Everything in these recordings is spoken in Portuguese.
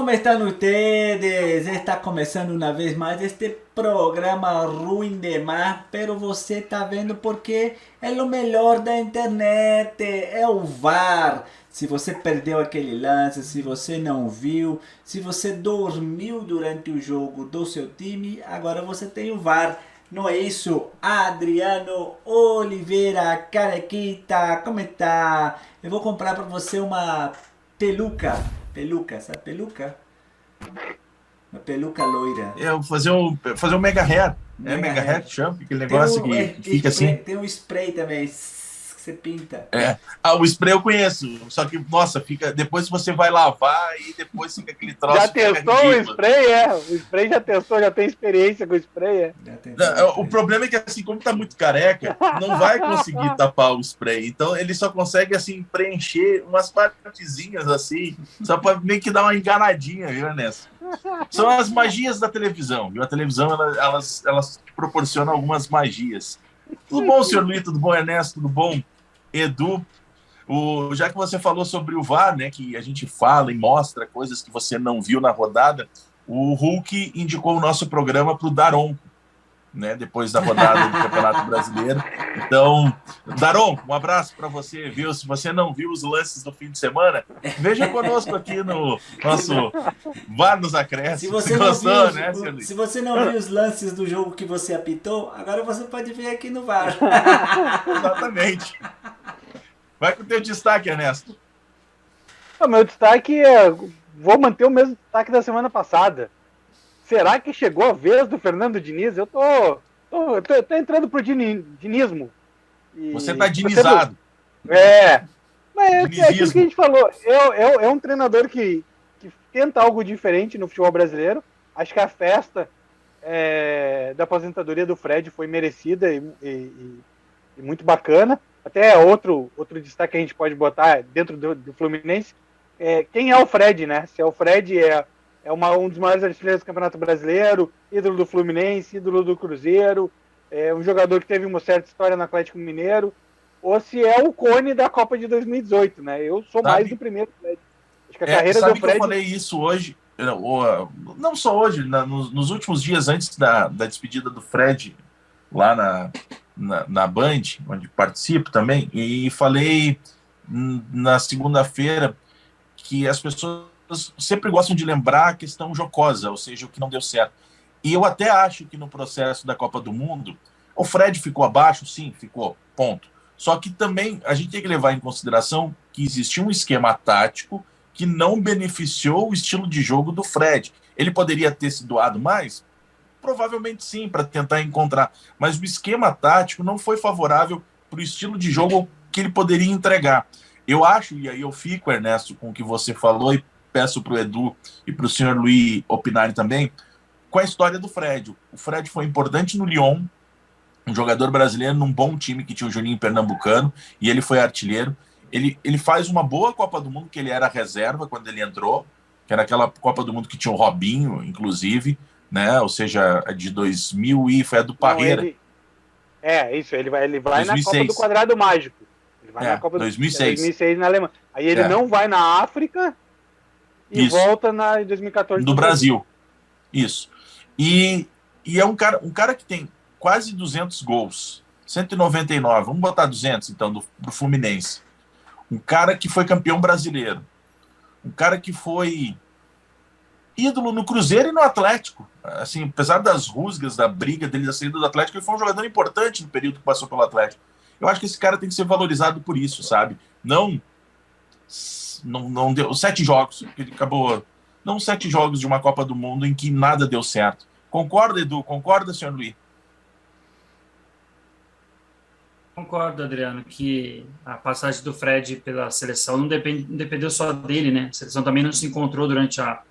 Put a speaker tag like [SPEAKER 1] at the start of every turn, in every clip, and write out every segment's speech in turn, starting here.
[SPEAKER 1] como estão ustedes? Está começando uma vez mais este programa ruim demais, pero você tá vendo porque é o melhor da internet, é o VAR. Se você perdeu aquele lance, se você não viu, se você dormiu durante o jogo do seu time, agora você tem o VAR. Não é isso, Adriano Oliveira, carequita, como está? Eu vou comprar para você uma peluca. Peluca, sabe peluca? Uma peluca loira.
[SPEAKER 2] Fazer um mega hair. É
[SPEAKER 1] Mega
[SPEAKER 2] mega hair
[SPEAKER 1] hair.
[SPEAKER 2] que chama, aquele negócio que fica assim.
[SPEAKER 1] Tem um spray também que você pinta.
[SPEAKER 2] É. Ah, o spray eu conheço, só que, nossa, fica. Depois você vai lavar e depois fica aquele
[SPEAKER 3] Já
[SPEAKER 2] troço que fica
[SPEAKER 3] testou o
[SPEAKER 2] ridículo.
[SPEAKER 3] spray? O spray já testou, já tem experiência com o spray,
[SPEAKER 1] Já tentou o
[SPEAKER 2] O
[SPEAKER 1] spray.
[SPEAKER 2] problema é que, assim, como tá muito careca, não vai conseguir tapar o spray. Então, ele só consegue, assim, preencher umas partezinhas, assim, só pra meio que dar uma enganadinha, viu, Ernesto? São as magias da televisão, viu? A televisão, elas proporcionam algumas magias. Tudo bom, senhor Luiz? Tudo bom, Ernesto? Tudo bom? Edu, já que você falou sobre o VAR, né, que a gente fala e mostra coisas que você não viu na rodada, o Hulk indicou o nosso programa para o Daron, né, depois da rodada do Campeonato Brasileiro. Então, Daron, um abraço para você, viu? Se você não viu os lances do fim de semana, veja conosco aqui no nosso VAR nos
[SPEAKER 1] Se
[SPEAKER 2] Acréscimos.
[SPEAKER 1] você, não viu,
[SPEAKER 2] Gostou, né, senhor Luiz?
[SPEAKER 1] se você não viu os lances do jogo que você apitou, agora você pode ver aqui no VAR.
[SPEAKER 2] Exatamente. Vai com o teu destaque, Ernesto.
[SPEAKER 3] O meu destaque é. Vou manter o mesmo destaque da semana passada. Será que chegou a vez do Fernando Diniz? Eu tô entrando pro dinismo. E
[SPEAKER 2] Você tá dinizado.
[SPEAKER 3] Mas é aquilo que a
[SPEAKER 2] Dinizismo.
[SPEAKER 3] gente falou. É um treinador que tenta algo diferente no futebol brasileiro. Acho que a festa da aposentadoria do Fred foi merecida e muito bacana. Até outro destaque que a gente pode botar dentro do Fluminense. Quem é o Fred, né? Se é o Fred, um dos maiores artilheiros do Campeonato Brasileiro, ídolo do Fluminense, ídolo do Cruzeiro, um jogador que teve uma certa história no Atlético Mineiro, ou se é o Cone da Copa de 2018, né? Eu sou mais do primeiro Fred. Acho que a carreira
[SPEAKER 2] Sabe
[SPEAKER 3] do
[SPEAKER 2] que eu
[SPEAKER 3] Fred...
[SPEAKER 2] falei isso hoje, não só hoje, nos últimos dias antes da despedida do Fred, lá na Band, onde participo também, e falei na segunda-feira que as pessoas sempre gostam de lembrar a questão jocosa, ou seja, o que não deu certo. E eu até acho que no processo da Copa do Mundo, o Fred ficou abaixo, sim, ficou, ponto. Só que também a gente tem que levar em consideração que existia um esquema tático que não beneficiou o estilo de jogo do Fred. Ele poderia ter se doado mais? Provavelmente sim, para tentar encontrar. Mas o esquema tático não foi favorável para o estilo de jogo que ele poderia entregar. Eu acho, e aí eu fico, Ernesto, com o que você falou, e peço para o Edu e para o senhor Luiz opinarem também, com a história do Fred. O Fred foi importante no Lyon, um jogador brasileiro num bom time que tinha o Juninho Pernambucano, e ele foi artilheiro. Ele faz uma boa Copa do Mundo, que ele era reserva quando ele entrou, que era aquela Copa do Mundo que tinha o Robinho, inclusive, né? Ou seja, a de 2000 e foi a do Parreira.
[SPEAKER 3] Isso, ele vai
[SPEAKER 2] 2006.
[SPEAKER 3] na Copa do Quadrado Mágico. Ele vai na Copa
[SPEAKER 2] 2006.
[SPEAKER 3] 2006 na Alemanha. Aí ele não vai na África e
[SPEAKER 2] Isso.
[SPEAKER 3] volta em 2014
[SPEAKER 2] no Brasil. Isso. E é um cara que tem quase 200 gols, 199, vamos botar 200 então, do Fluminense. Um cara que foi campeão brasileiro. Um cara que foi ídolo no Cruzeiro e no Atlético. Assim, apesar das rusgas, da briga dele, da saída do Atlético, ele foi um jogador importante no período que passou pelo Atlético. Eu acho que esse cara tem que ser valorizado por isso, sabe? Não deu 7 jogos, que ele acabou. Não 7 jogos de uma Copa do Mundo em que nada deu certo. Concorda, Edu? Concorda, senhor Luiz?
[SPEAKER 4] Concordo, Adriano, que a passagem do Fred pela seleção não dependeu só dele, né? A seleção também não se encontrou durante a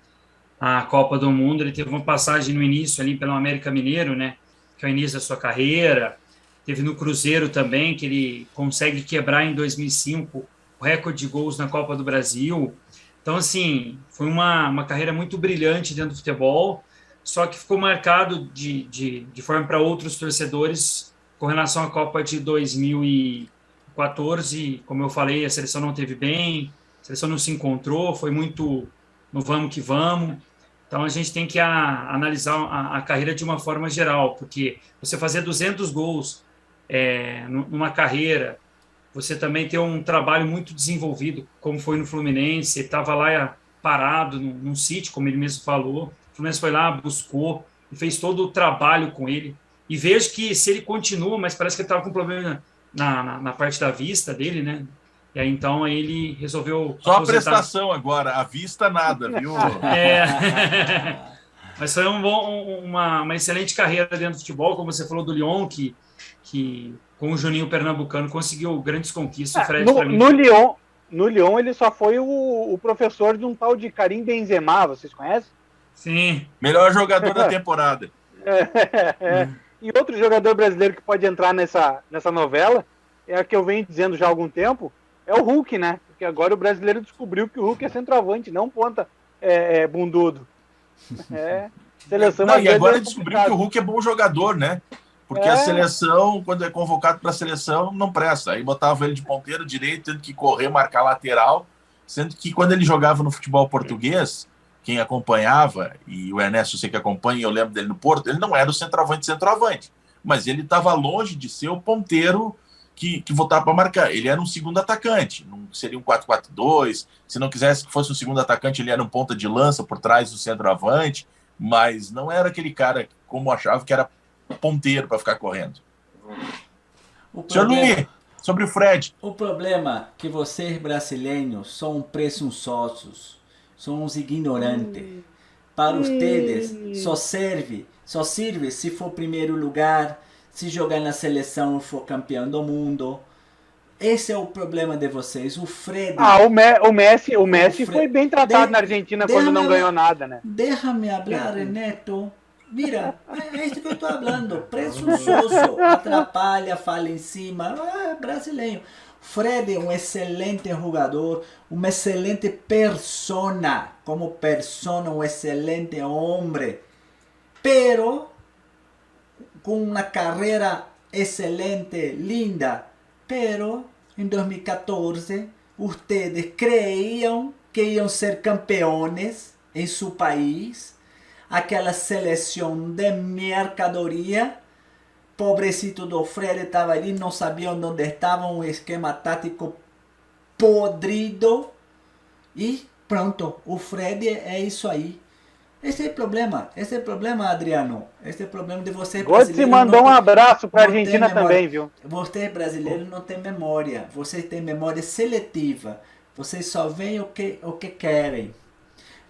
[SPEAKER 4] Copa do Mundo. Ele teve uma passagem no início ali pelo América Mineiro, né? Que é o início da sua carreira. Teve no Cruzeiro também, que ele consegue quebrar em 2005 o recorde de gols na Copa do Brasil. Então, assim, foi uma carreira muito brilhante dentro do futebol, só que ficou marcado de forma para outros torcedores com relação à Copa de 2014. Como eu falei, a seleção não teve bem, a seleção não se encontrou, foi muito no vamos que vamos. Então, a gente tem que analisar a carreira de uma forma geral, porque você fazer 200 gols numa carreira, você também tem um trabalho muito desenvolvido, como foi no Fluminense, ele estava lá parado num sítio, como ele mesmo falou, o Fluminense foi lá, buscou, e fez todo o trabalho com ele, e vejo que se ele continua, mas parece que ele estava com problema na parte da vista dele, né? E aí, então, ele resolveu
[SPEAKER 2] Só
[SPEAKER 4] aposentar.
[SPEAKER 2] a prestação agora, a vista nada, viu?
[SPEAKER 4] Mas foi uma excelente carreira dentro do futebol, como você falou do Lyon, que com o Juninho Pernambucano conseguiu grandes conquistas. O Fred,
[SPEAKER 3] no Lyon, ele só foi o professor de um tal de Karim Benzema, vocês conhecem?
[SPEAKER 4] Sim.
[SPEAKER 2] Melhor jogador da temporada.
[SPEAKER 3] E outro jogador brasileiro que pode entrar nessa novela, é a que eu venho dizendo já há algum tempo, é o Hulk, né? Porque agora o brasileiro descobriu que o Hulk é centroavante, não ponta bundudo. Seleção
[SPEAKER 2] não, e agora descobriu que o Hulk é bom jogador, né? Porque a seleção, quando é convocado para a seleção, não presta. Aí botava ele de ponteiro direito, tendo que correr, marcar lateral. Sendo que quando ele jogava no futebol português, quem acompanhava, e o Ernesto eu sei que acompanha, eu lembro dele no Porto, ele não era o centroavante. Mas ele estava longe de ser o ponteiro que voltava para marcar. Ele era um segundo atacante, não seria um 4-4-2. Se não quisesse que fosse um segundo atacante, ele era um ponta de lança por trás do centroavante, mas não era aquele cara, como achava, que era ponteiro para ficar correndo. Senhor Luiz, sobre o Fred.
[SPEAKER 1] O problema é que vocês brasileiros são presunçosos, são uns ignorantes. Para vocês só serve se for primeiro lugar, se jogar na seleção e for campeão do mundo. Esse é o problema de vocês. O Fred...
[SPEAKER 3] o Messi foi bem tratado na Argentina quando não ganhou nada, né?
[SPEAKER 1] Déjame hablar, Neto. Mira, é isso que eu estou falando. Presunçoso, atrapalha, fala em cima. Brasileiro. Fred é um excelente jogador, uma excelente persona. Como persona, um excelente homem. Pero... com uma carreira excelente, linda, pero em 2014 ustedes creíam que iam ser campeões em seu país, aquela seleção de mercadoria, pobrecito do Fred estava ali, não sabiam onde estava, um esquema tático podrido, e pronto, o Fred é isso aí. Esse é o problema, Adriano. Esse é o problema de você
[SPEAKER 3] brasileiro. Você mandou um abraço para a Argentina também, viu?
[SPEAKER 1] Você brasileiro não tem memória. Você tem memória seletiva. Vocês só veem o que querem.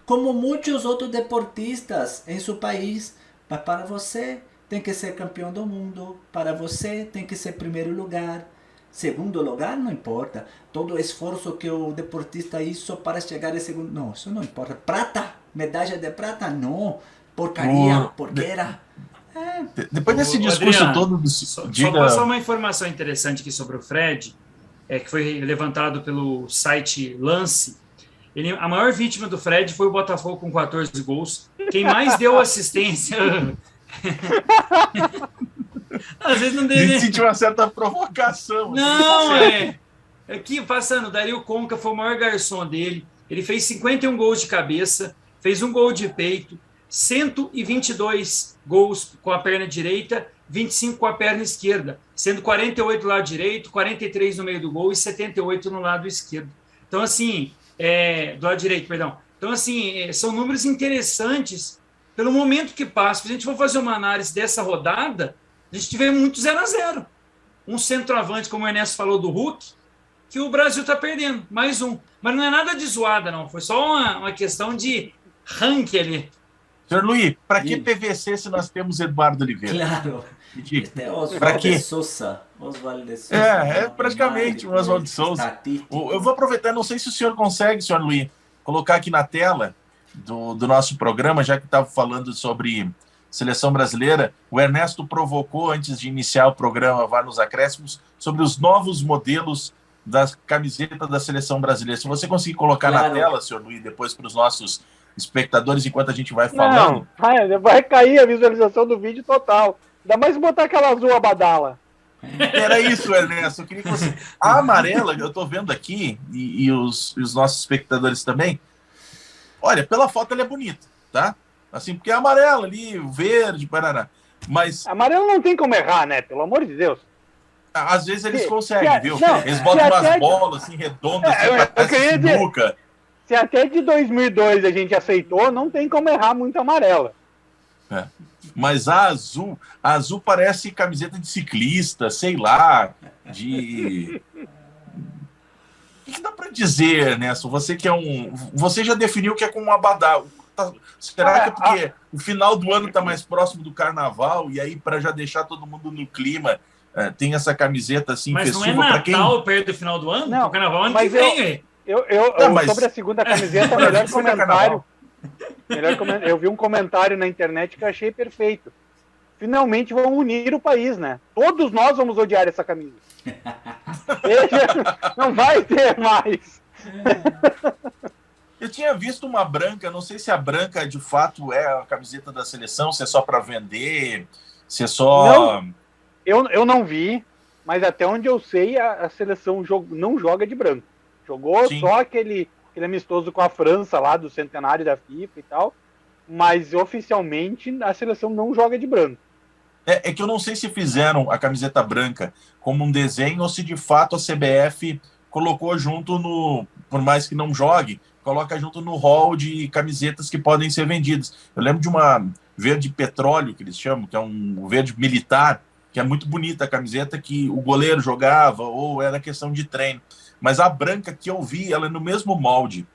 [SPEAKER 1] Como muitos outros deportistas em seu país. Mas para você tem que ser campeão do mundo. Para você tem que ser primeiro lugar. Segundo lugar, não importa. Todo o esforço que o deportista hizo para chegar em segundo... Não, isso não importa. Prata! Medalha de prata? Não. Porcaria, porqueira.
[SPEAKER 2] Depois desse discurso
[SPEAKER 4] Adriano,
[SPEAKER 2] todo...
[SPEAKER 4] Só passar uma informação interessante aqui sobre o Fred, que foi levantado pelo site Lance. A maior vítima do Fred foi o Botafogo com 14 gols. Quem mais deu assistência... Às vezes não deu, né?
[SPEAKER 2] sentiu uma certa provocação.
[SPEAKER 4] Não, Aqui, passando, Dario Conca foi o maior garçom dele. Ele fez 51 gols de cabeça, fez um gol de peito, 122 gols com a perna direita, 25 com a perna esquerda, sendo 48 do lado direito, 43 no meio do gol e 78 no lado esquerdo. Então, assim, do lado direito, perdão. Então, assim, são números interessantes pelo momento que passa. Se a gente for fazer uma análise dessa rodada, a gente tiver muito 0-0. Um centroavante, como o Ernesto falou do Hulk, que o Brasil está perdendo. Mais um. Mas não é nada de zoada, não. Foi só uma questão de ranking ali.
[SPEAKER 2] Senhor Luiz, para que PVC se nós temos Eduardo Oliveira?
[SPEAKER 1] Claro.
[SPEAKER 2] Para
[SPEAKER 1] Oswaldo
[SPEAKER 2] quê?
[SPEAKER 1] de Souza.
[SPEAKER 2] Praticamente o Oswaldo de Souza. Eu vou aproveitar, não sei se o senhor consegue, senhor Luiz, colocar aqui na tela do nosso programa, já que estava falando sobre seleção brasileira, o Ernesto provocou, antes de iniciar o programa, vá nos acréscimos, sobre os novos modelos da camiseta da seleção brasileira. Se você conseguir colocar na tela, senhor Luiz, depois para os nossos espectadores, enquanto a gente vai falando...
[SPEAKER 3] Não, vai cair a visualização do vídeo total. Ainda mais botar aquela azul abadala.
[SPEAKER 2] Era isso, Ernesto. Eu queria que você... A amarela, eu estou vendo aqui, e os nossos espectadores também, Olha, pela foto ela é bonita, tá? Assim, porque é amarela ali, verde, parará. Mas
[SPEAKER 3] Amarelo não tem como errar, né? Pelo amor de Deus.
[SPEAKER 2] às vezes eles conseguem, viu?
[SPEAKER 3] Não,
[SPEAKER 2] Eles botam umas
[SPEAKER 3] até,
[SPEAKER 2] bolas assim, redondas, assim,
[SPEAKER 3] eu
[SPEAKER 2] parece
[SPEAKER 3] queria dizer,
[SPEAKER 2] sinuca.
[SPEAKER 3] se até de 2002 a gente aceitou, não tem como errar muito amarela.
[SPEAKER 2] É. Mas a azul parece camiseta de ciclista, sei lá, de... O que dá para dizer, Nelson? Você que é um... Você já definiu que é com um abadá. Será que é porque o final do ano está mais próximo do carnaval e aí, para já deixar todo mundo no clima, tem essa camiseta assim,
[SPEAKER 4] mas
[SPEAKER 2] festiva
[SPEAKER 4] não é
[SPEAKER 2] para quem...
[SPEAKER 4] Natal perto do final do ano?
[SPEAKER 3] Não,
[SPEAKER 4] o carnaval ano que
[SPEAKER 3] mas
[SPEAKER 4] vem, velho.
[SPEAKER 2] Mas...
[SPEAKER 3] Sobre a segunda camiseta, melhor comentário. Eu vi um comentário na internet que eu achei perfeito. Finalmente vão unir o país, né? Todos nós vamos odiar essa camisa. Não vai ter mais.
[SPEAKER 2] Eu tinha visto uma branca, não sei se a branca de fato é a camiseta da seleção, se é só para vender, se é só...
[SPEAKER 3] Não, eu não vi, mas até onde eu sei, a seleção não joga de branco. Jogou
[SPEAKER 2] Sim.
[SPEAKER 3] só aquele amistoso com a França lá, do centenário da FIFA e tal, mas oficialmente a seleção não joga de branco.
[SPEAKER 2] É que eu não sei se fizeram a camiseta branca como um desenho ou se de fato a CBF colocou junto no... Por mais que não jogue, coloca junto no hall de camisetas que podem ser vendidas. Eu lembro de uma verde petróleo, que eles chamam, que é um verde militar, que é muito bonita a camiseta, que o goleiro jogava ou era questão de treino. Mas a branca que eu vi, ela é no mesmo molde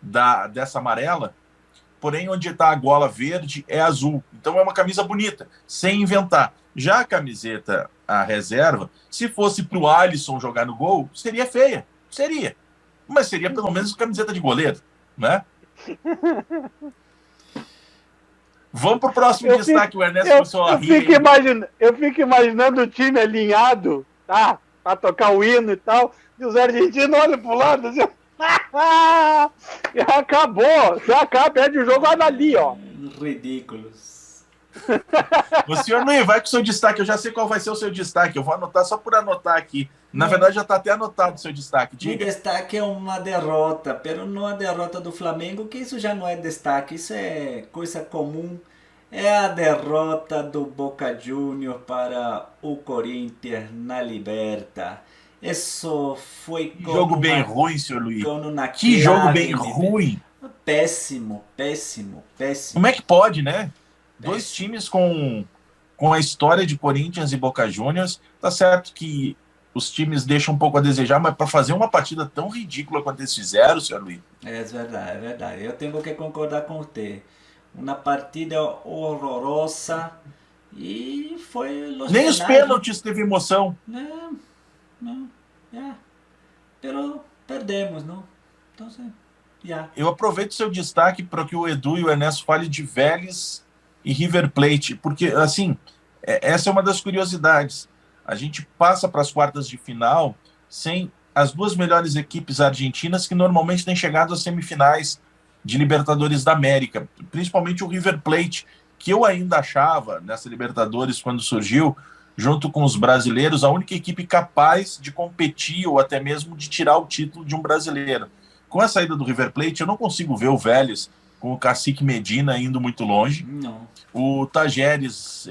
[SPEAKER 2] dessa amarela, porém onde está a gola verde é azul. Então é uma camisa bonita, sem inventar. Já a camiseta, a reserva, se fosse para o Alisson jogar no gol, seria feia. Seria. Mas seria pelo menos camiseta de goleiro, né? Vamos para o próximo destaque. O Ernesto começou a rir.
[SPEAKER 3] Eu fico imaginando o time alinhado, tá? Para tocar o hino e tal. E os argentinos olham pro lado assim... Acabou! Já acaba, perde o jogo, olha ali, ó.
[SPEAKER 1] Ridículos.
[SPEAKER 2] O senhor Luiz, vai com o seu destaque. Eu já sei qual vai ser o seu destaque. Eu vou anotar só por anotar aqui. Na verdade, já está até anotado o seu destaque. Diga.
[SPEAKER 1] Meu destaque é uma derrota, pero não a derrota do Flamengo, que isso já não é destaque, isso é coisa comum. É a derrota do Boca Juniors para o Corinthians na Liberta. Isso foi
[SPEAKER 2] que jogo bem ruim, senhor Luiz.
[SPEAKER 1] Que
[SPEAKER 2] jogo bem ruim.
[SPEAKER 1] Péssimo, péssimo, péssimo.
[SPEAKER 2] Como é que pode, né? Dois times com a história de Corinthians e Boca Juniors. Tá certo que os times deixam um pouco a desejar, mas para fazer uma partida tão ridícula quanto eles fizeram, senhor Luiz.
[SPEAKER 1] É verdade, é verdade. Eu tenho que concordar com você. Uma partida horrorosa e foi...
[SPEAKER 2] Nem os pênaltis teve emoção.
[SPEAKER 1] Não, pero perdemos, não? Então, já.
[SPEAKER 2] Eu aproveito seu destaque para que o Edu e o Ernesto falem de Vélez e River Plate, porque, assim, essa é uma das curiosidades. A gente passa para as quartas de final sem as duas melhores equipes argentinas que normalmente têm chegado às semifinais de Libertadores da América, principalmente o River Plate, que eu ainda achava, nessa Libertadores, quando surgiu, junto com os brasileiros, a única equipe capaz de competir ou até mesmo de tirar o título de um brasileiro. Com a saída do River Plate, eu não consigo ver o Vélez com o Cacique Medina indo muito longe.
[SPEAKER 1] Não.
[SPEAKER 2] O Tajeres,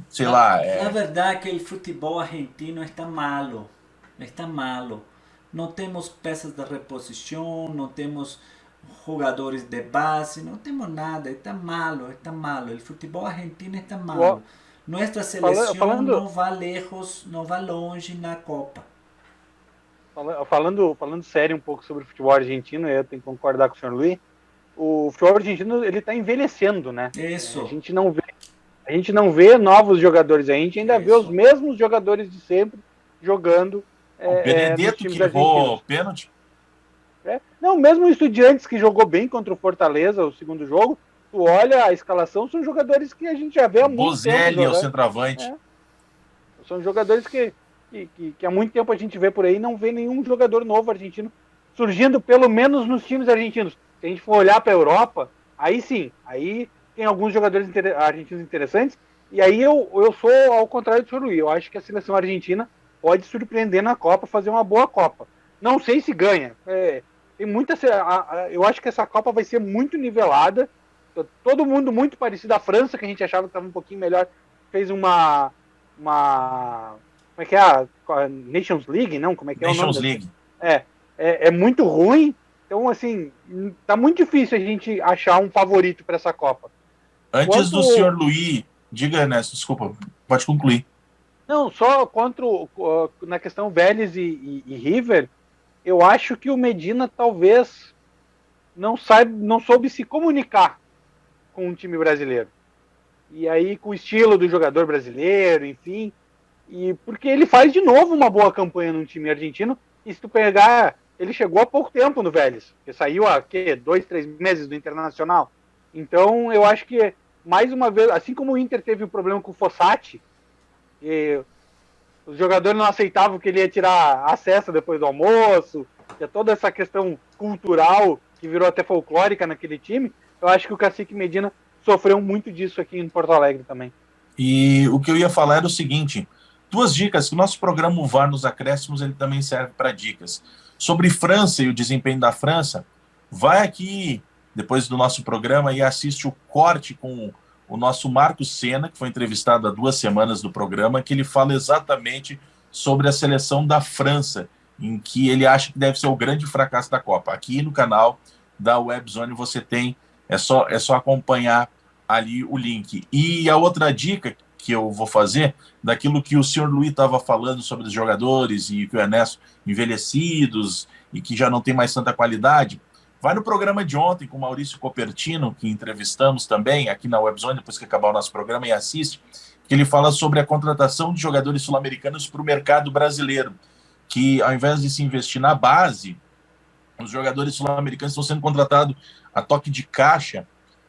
[SPEAKER 2] sei lá...
[SPEAKER 1] Na verdade, que o futebol argentino está malo. Está malo. Não temos peças de reposição, não temos jogadores de base, não temos nada. Está malo, está malo. O futebol argentino está malo. Nossa seleção não vai lejos, não vai longe na Copa.
[SPEAKER 3] Falando sério um pouco sobre o futebol argentino, eu tenho que concordar com o senhor Luiz. O futebol argentino ele está envelhecendo, né?
[SPEAKER 1] Isso.
[SPEAKER 3] A gente não vê novos jogadores, a gente ainda vê os mesmos jogadores de sempre jogando.
[SPEAKER 2] O Benedetto que errou pênalti.
[SPEAKER 3] Não, mesmo o Estudiantes que jogou bem contra o Fortaleza, o segundo jogo, tu olha a escalação, são jogadores que a gente já vê há muito tempo.
[SPEAKER 2] Bozelli é o centroavante.
[SPEAKER 3] São jogadores que há muito tempo a gente vê por aí, não vê nenhum jogador novo argentino surgindo, pelo menos nos times argentinos. Se a gente for olhar para a Europa, aí sim, aí tem alguns jogadores argentinos interessantes, e aí eu sou ao contrário do senhor Luiz. Eu acho que a seleção argentina pode surpreender na Copa, fazer uma boa Copa. Não sei se ganha. tem muita. Eu acho que essa Copa vai ser muito nivelada. Todo mundo muito parecido. A França, que a gente achava que estava um pouquinho melhor, fez uma. Como é que é? A Nations League, não? Como é que é
[SPEAKER 2] Nations
[SPEAKER 3] o nome?
[SPEAKER 2] League.
[SPEAKER 3] É muito ruim. Então, assim, tá muito difícil a gente achar um favorito para essa Copa.
[SPEAKER 2] Antes do senhor Luiz, diga, Ernesto, desculpa, pode concluir.
[SPEAKER 3] Não, só na questão Vélez e River, eu acho que o Medina talvez não soube se comunicar com o time brasileiro. E aí, com o estilo do jogador brasileiro, enfim. E porque ele faz de novo uma boa campanha no time argentino. E se tu pegar, ele chegou há pouco tempo no Vélez, que saiu há 2, 3 meses do Internacional. Então, eu acho que, mais uma vez, assim como o Inter teve um problema com o Fossati, e os jogadores não aceitavam que ele ia tirar a cesta depois do almoço, e toda essa questão cultural que virou até folclórica naquele time, eu acho que o Cacique Medina sofreu muito disso aqui em Porto Alegre também.
[SPEAKER 2] E o que eu ia falar era o seguinte, 2 dicas, que o nosso programa O VAR nos Acréscimos, ele também serve para dicas. Sobre França e o desempenho da França, vai aqui, depois do nosso programa, e assiste o corte com o nosso Marcos Senna, que foi entrevistado há 2 semanas do programa, que ele fala exatamente sobre a seleção da França, em que ele acha que deve ser o grande fracasso da Copa. Aqui no canal da Webzone você tem, é só acompanhar ali o link. E a outra dica que eu vou fazer, daquilo que o senhor Luiz estava falando sobre os jogadores e que o Ernesto envelhecidos e que já não tem mais tanta qualidade, vai no programa de ontem com o Maurício Copertino, que entrevistamos também aqui na Webzone, depois que acabar o nosso programa, e assiste, que ele fala sobre a contratação de jogadores sul-americanos para o mercado brasileiro, que ao invés de se investir na base, os jogadores sul-americanos estão sendo contratados a toque de caixa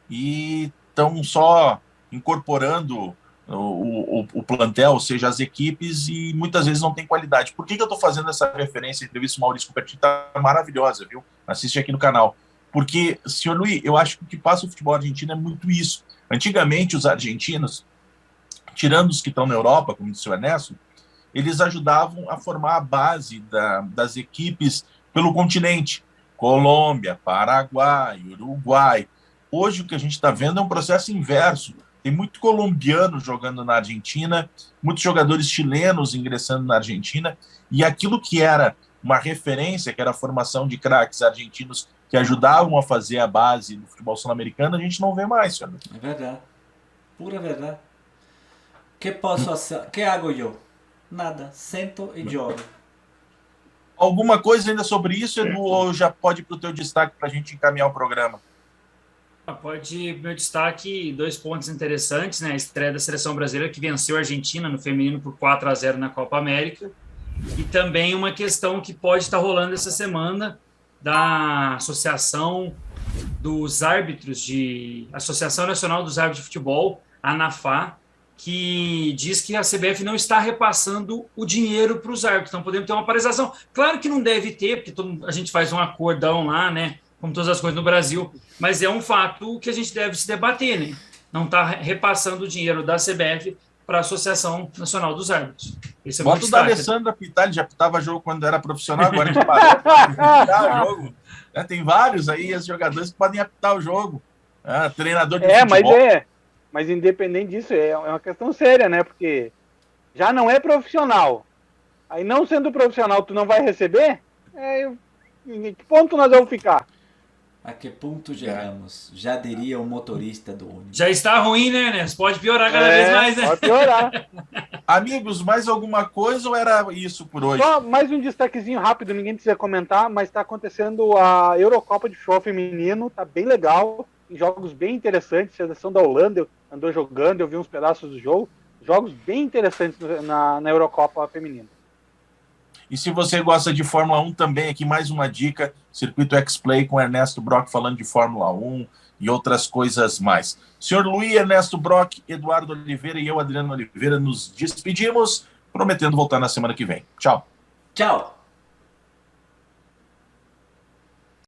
[SPEAKER 2] e estão só incorporando o plantel, ou seja, as equipes, e muitas vezes não tem qualidade. Por que eu estou fazendo essa referência? A entrevista do Maurício Copertino está maravilhosa, viu? Assiste aqui no canal. Porque, senhor Luiz, eu acho que o que passa o futebol argentino é muito isso. Antigamente, os argentinos, tirando os que estão na Europa, como disse o Ernesto, eles ajudavam a formar a base das equipes pelo continente. Colômbia, Paraguai, Uruguai. Hoje o que a gente está vendo é um processo inverso. Tem muito colombiano jogando na Argentina, muitos jogadores chilenos ingressando na Argentina, e aquilo que era uma referência, que era a formação de craques argentinos que ajudavam a fazer a base do futebol sul-americano, a gente não vê mais, senhor.
[SPEAKER 1] É verdade. Pura verdade. Que posso fazer? Que hago eu? Nada. Sento e jogo.
[SPEAKER 2] Alguma coisa ainda sobre isso, Edu, ou já pode ir para o teu destaque para a gente encaminhar o programa?
[SPEAKER 4] Pode, meu destaque, 2 pontos interessantes, né? A estreia da seleção brasileira, que venceu a Argentina no feminino por 4-0 na Copa América, e também uma questão que pode estar rolando essa semana da Associação dos Árbitros Associação Nacional dos Árbitros de Futebol, a ANAFA, que diz que a CBF não está repassando o dinheiro para os árbitros, então podemos ter uma paralisação. Claro que não deve ter, porque a gente faz um acordão lá, né? Como todas as coisas no Brasil, mas é um fato que a gente deve se debater, né? Não está repassando o dinheiro da CBF para a Associação Nacional dos Árbitros. Esse é
[SPEAKER 2] Bota o da Alessandra pitar, ele já pitava jogo quando era profissional, agora ele parou para pitar o jogo. Tem vários aí, os jogadores que podem apitar o jogo. Treinador de futebol.
[SPEAKER 3] Mas independente disso, é uma questão séria, né? Porque já não é profissional. Aí não sendo profissional, tu não vai receber? Em que ponto nós vamos ficar?
[SPEAKER 1] A que ponto chegamos? Já diria o motorista do ônibus.
[SPEAKER 4] Já está ruim, né, Ernesto? Pode piorar cada vez mais, né?
[SPEAKER 3] Pode piorar.
[SPEAKER 2] Amigos, mais alguma coisa ou era isso por hoje?
[SPEAKER 3] Só mais um destaquezinho rápido, ninguém precisa comentar, mas está acontecendo a Eurocopa de Futebol Feminino, tá bem legal, jogos bem interessantes, a seleção da Holanda andou jogando, eu vi uns pedaços do jogo, jogos bem interessantes na Eurocopa Feminina.
[SPEAKER 2] E se você gosta de Fórmula 1 também, aqui mais uma dica, Circuito X-Play com Ernesto Brock falando de Fórmula 1 e outras coisas mais. Senhor Luiz, Ernesto Brock, Eduardo Oliveira e eu, Adriano Oliveira, nos despedimos, prometendo voltar na semana que vem. Tchau.
[SPEAKER 1] Tchau.